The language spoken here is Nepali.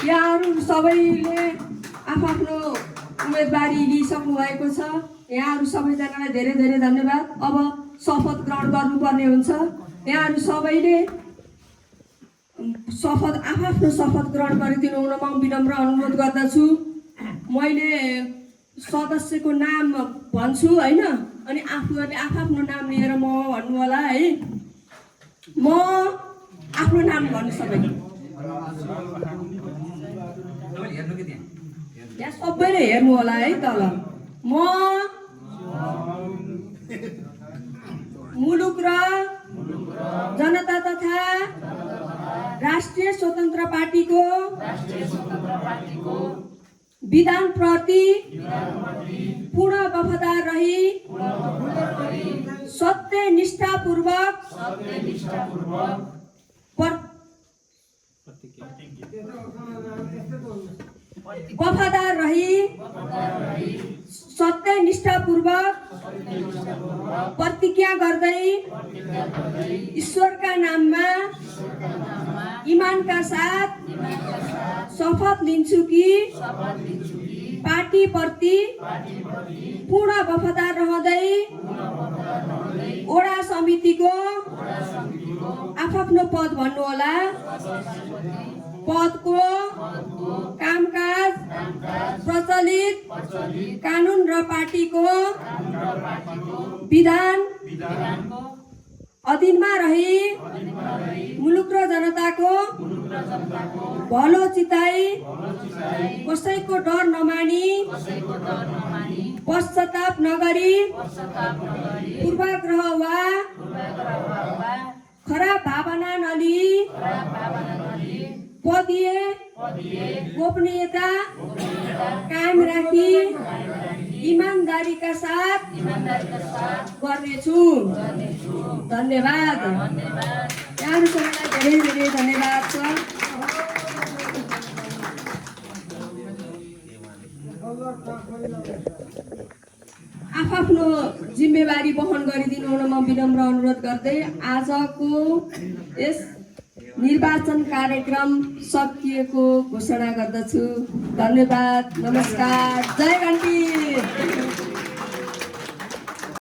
यहाँहरू सबैले आफ्नो उम्मेदवारी लिइसक्नु भएको छ। यहाँहरू सबैजनालाई धेरै धेरै धन्यवाद। अब शपथ ग्रहण गर्नुपर्ने हुन्छ। यहाँहरू सबैले आफ्नो शपथ ग्रहण गरिदिनु हुन म विनम्र अनुरोध गर्दछु। मैले सदस्यको नाम भन्छु हैन, अनि आफूहरूले आफ्नो नाम लिएर म भन्नु होला है। म आफ्नो नाम भन्नु सबैले। यहाँ सबैले हेर्नु होला है तल। म मुलुक र जनता तथा राष्ट्रिय स्वतन्त्र पार्टीको विधानप्रति पूर्ण वफादार रही सत्यनिष्ठापूर्वक वफादार रही सत्यनिष्ठापूर्वक प्रतिज्ञा गर्दै ईश्वरका नाममा ईमानका साथ शपथ लिन्छु कि पार्टीप्रति पूर्ण वफादार रहँदै ओडा समितिको आफ्नो पद भन्नु होला पदको कामकाज प्रचलित कानुन र पार्टीको विधान अधीनमा रही मुलुक र जनताको भलो चिताई कसैको डर नमानी पश्चाताप नगरी पूर्वाग्रह वा खराब भावना नलिई पदीय गोपनीयता कायम राखी ईमानदारीका साथ गर्नेछु। धन्यवाद। यहाँहरू सबैलाई धेरै धेरै धन्यवाद छ। आफ्नो जिम्मेवारी वहन गरिदिनु हुन म विनम्र अनुरोध गर्दै आजको यस निर्वाचन कार्यक्रम सकिएको घोषणा गर्दछु। धन्यवाद। नमस्कार। जय घन्टी।